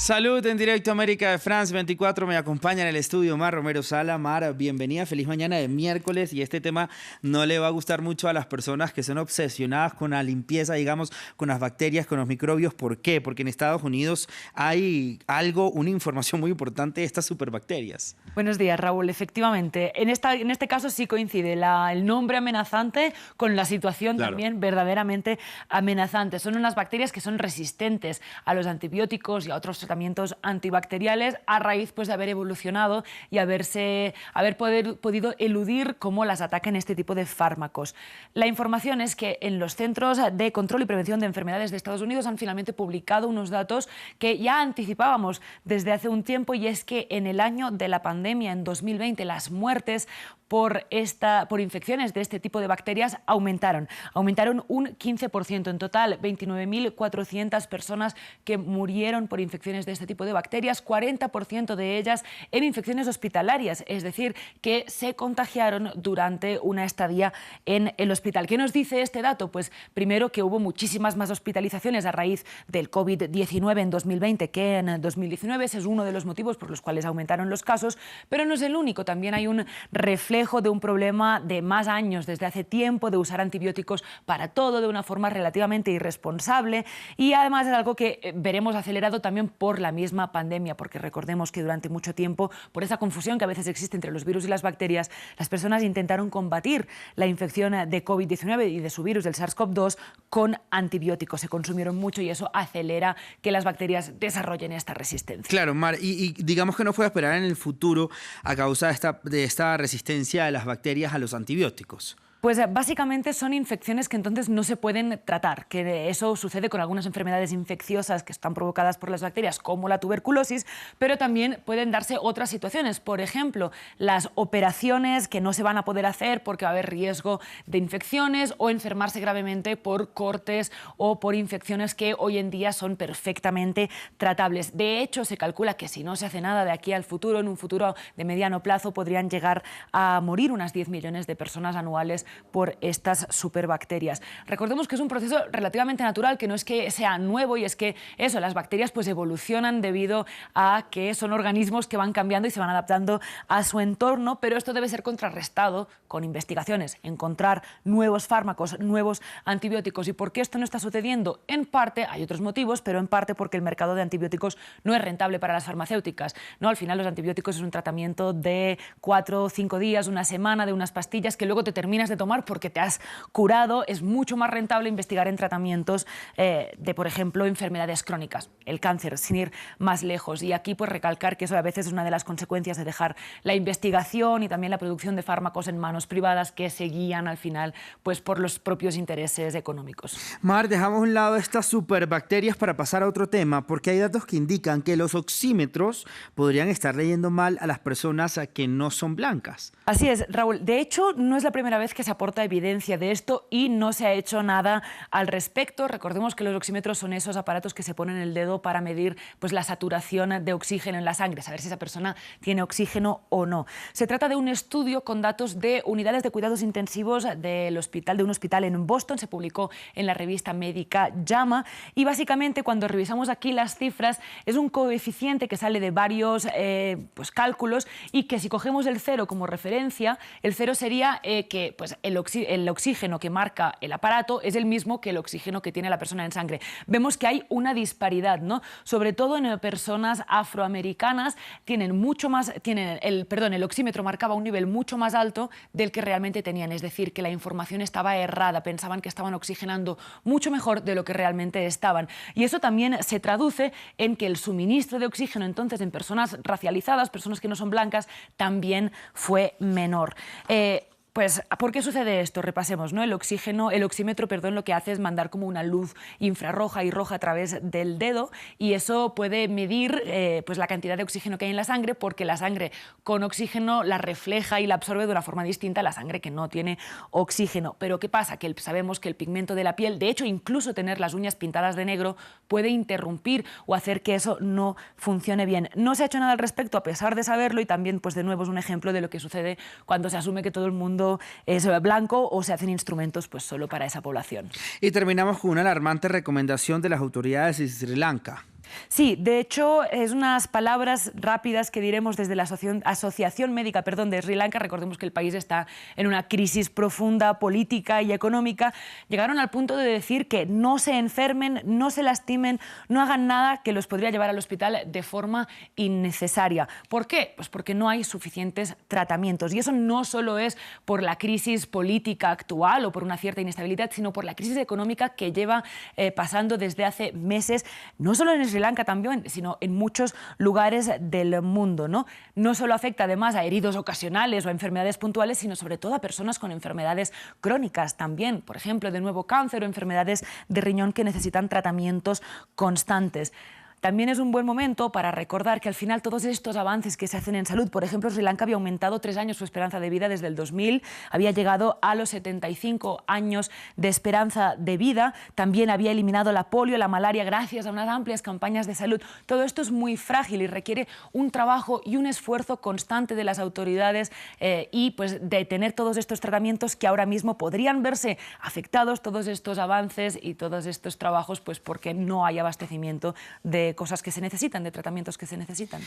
Salud en directo América de France 24. Me acompaña en el estudio Mar Romero Sala. Mar, bienvenida. Feliz mañana de miércoles. Y este tema no le va a gustar mucho a las personas que son obsesionadas con la limpieza, digamos, con las bacterias, con los microbios. ¿Por qué? Porque en Estados Unidos hay una información muy importante de estas superbacterias. Buenos días, Raúl. Efectivamente, en este caso sí coincide el nombre amenazante con la situación también verdaderamente amenazante. Son unas bacterias que son resistentes a los antibióticos y a otros tratamientos antibacteriales a raíz de haber evolucionado y haber podido eludir cómo las atacan este tipo de fármacos. La información es que en los Centros de Control y Prevención de Enfermedades de Estados Unidos han finalmente publicado unos datos que ya anticipábamos desde hace un tiempo, y es que en el año de la pandemia, en 2020, las muertes por infecciones de este tipo de bacterias aumentaron un 15%. En total, 29.400 personas que murieron por infecciones de este tipo de bacterias, 40% de ellas en infecciones hospitalarias, es decir, que se contagiaron durante una estadía en el hospital. ¿Qué nos dice este dato? Pues primero que hubo muchísimas más hospitalizaciones a raíz del COVID-19 en 2020 que en 2019. Ese es uno de los motivos por los cuales aumentaron los casos, pero no es el único. También hay un reflejo de un problema de más años, desde hace tiempo, de usar antibióticos para todo de una forma relativamente irresponsable, y además es algo que veremos acelerado también por la misma pandemia, porque recordemos que durante mucho tiempo, por esa confusión que a veces existe entre los virus y las bacterias, las personas intentaron combatir la infección de COVID-19 y de su virus, del SARS-CoV-2, con antibióticos. Se consumieron mucho y eso acelera que las bacterias desarrollen esta resistencia. Claro, Mar, y digamos que no puede esperar en el futuro a causa de esta resistencia de las bacterias a los antibióticos. Pues básicamente son infecciones que entonces no se pueden tratar, que eso sucede con algunas enfermedades infecciosas que están provocadas por las bacterias, como la tuberculosis, pero también pueden darse otras situaciones. Por ejemplo, las operaciones que no se van a poder hacer porque va a haber riesgo de infecciones, o enfermarse gravemente por cortes o por infecciones que hoy en día son perfectamente tratables. De hecho, se calcula que si no se hace nada de aquí al futuro, en un futuro de mediano plazo, podrían llegar a morir unas 10 millones de personas anuales por estas superbacterias. Recordemos que es un proceso relativamente natural, que no es que sea nuevo, y es que las bacterias evolucionan debido a que son organismos que van cambiando y se van adaptando a su entorno, pero esto debe ser contrarrestado con investigaciones, encontrar nuevos fármacos, nuevos antibióticos. ¿Y por qué esto no está sucediendo? En parte hay otros motivos, pero en parte porque el mercado de antibióticos no es rentable para las farmacéuticas, ¿no? Al final los antibióticos es un tratamiento de 4 o 5 días, una semana, de unas pastillas que luego te terminas de tomar porque te has curado. Es mucho más rentable investigar en tratamientos de, por ejemplo, enfermedades crónicas, el cáncer, sin ir más lejos. Y aquí recalcar que eso a veces es una de las consecuencias de dejar la investigación y también la producción de fármacos en manos privadas, que se guían al final por los propios intereses económicos. Mar, dejamos a un lado estas superbacterias para pasar a otro tema, porque hay datos que indican que los oxímetros podrían estar leyendo mal a las personas que no son blancas. Así es, Raúl. De hecho, no es la primera vez que se aporta evidencia de esto y no se ha hecho nada al respecto. Recordemos que los oxímetros son esos aparatos que se ponen en el dedo para medir la saturación de oxígeno en la sangre, saber si esa persona tiene oxígeno o no. Se trata de un estudio con datos de unidades de cuidados intensivos de un hospital en Boston. Se publicó en la revista médica JAMA, y básicamente cuando revisamos aquí las cifras es un coeficiente que sale de varios cálculos, y que si cogemos el 0 como referencia, el 0 sería que el oxígeno que marca el aparato es el mismo que el oxígeno que tiene la persona en sangre. Vemos que hay una disparidad, ¿no? Sobre todo en personas afroamericanas, el oxímetro marcaba un nivel mucho más alto del que realmente tenían, es decir, que la información estaba errada, pensaban que estaban oxigenando mucho mejor de lo que realmente estaban. Y eso también se traduce en que el suministro de oxígeno entonces en personas racializadas, personas que no son blancas, también fue menor. Pues, ¿por qué sucede esto? Repasemos, ¿no? El oxímetro, lo que hace es mandar como una luz infrarroja y roja a través del dedo, y eso puede medir la cantidad de oxígeno que hay en la sangre, porque la sangre con oxígeno la refleja y la absorbe de una forma distinta a la sangre que no tiene oxígeno. Pero ¿qué pasa? Que sabemos que el pigmento de la piel, de hecho, incluso tener las uñas pintadas de negro, puede interrumpir o hacer que eso no funcione bien. No se ha hecho nada al respecto, a pesar de saberlo, y también, de nuevo, es un ejemplo de lo que sucede cuando se asume que todo el mundo es blanco o se hacen instrumentos solo para esa población. Y terminamos con una alarmante recomendación de las autoridades de Sri Lanka. Sí, de hecho, es unas palabras rápidas que diremos desde la Asociación Médica, de Sri Lanka. Recordemos que el país está en una crisis profunda política y económica. Llegaron al punto de decir que no se enfermen, no se lastimen, no hagan nada que los podría llevar al hospital de forma innecesaria. ¿Por qué? Pues porque no hay suficientes tratamientos. Y eso no solo es por la crisis política actual o por una cierta inestabilidad, sino por la crisis económica que lleva pasando desde hace meses, no solo en Sri Lanka también, sino en muchos lugares del mundo, ¿no? No solo afecta además a heridos ocasionales o a enfermedades puntuales, sino sobre todo a personas con enfermedades crónicas también, por ejemplo, de nuevo cáncer o enfermedades de riñón que necesitan tratamientos constantes. También es un buen momento para recordar que al final todos estos avances que se hacen en salud, por ejemplo, Sri Lanka había aumentado 3 años su esperanza de vida desde el 2000, había llegado a los 75 años de esperanza de vida, también había eliminado la polio, la malaria, gracias a unas amplias campañas de salud. Todo esto es muy frágil y requiere un trabajo y un esfuerzo constante de las autoridades y pues de tener todos estos tratamientos que ahora mismo podrían verse afectados, todos estos avances y todos estos trabajos, pues porque no hay abastecimiento de cosas que se necesitan, de tratamientos que se necesitan.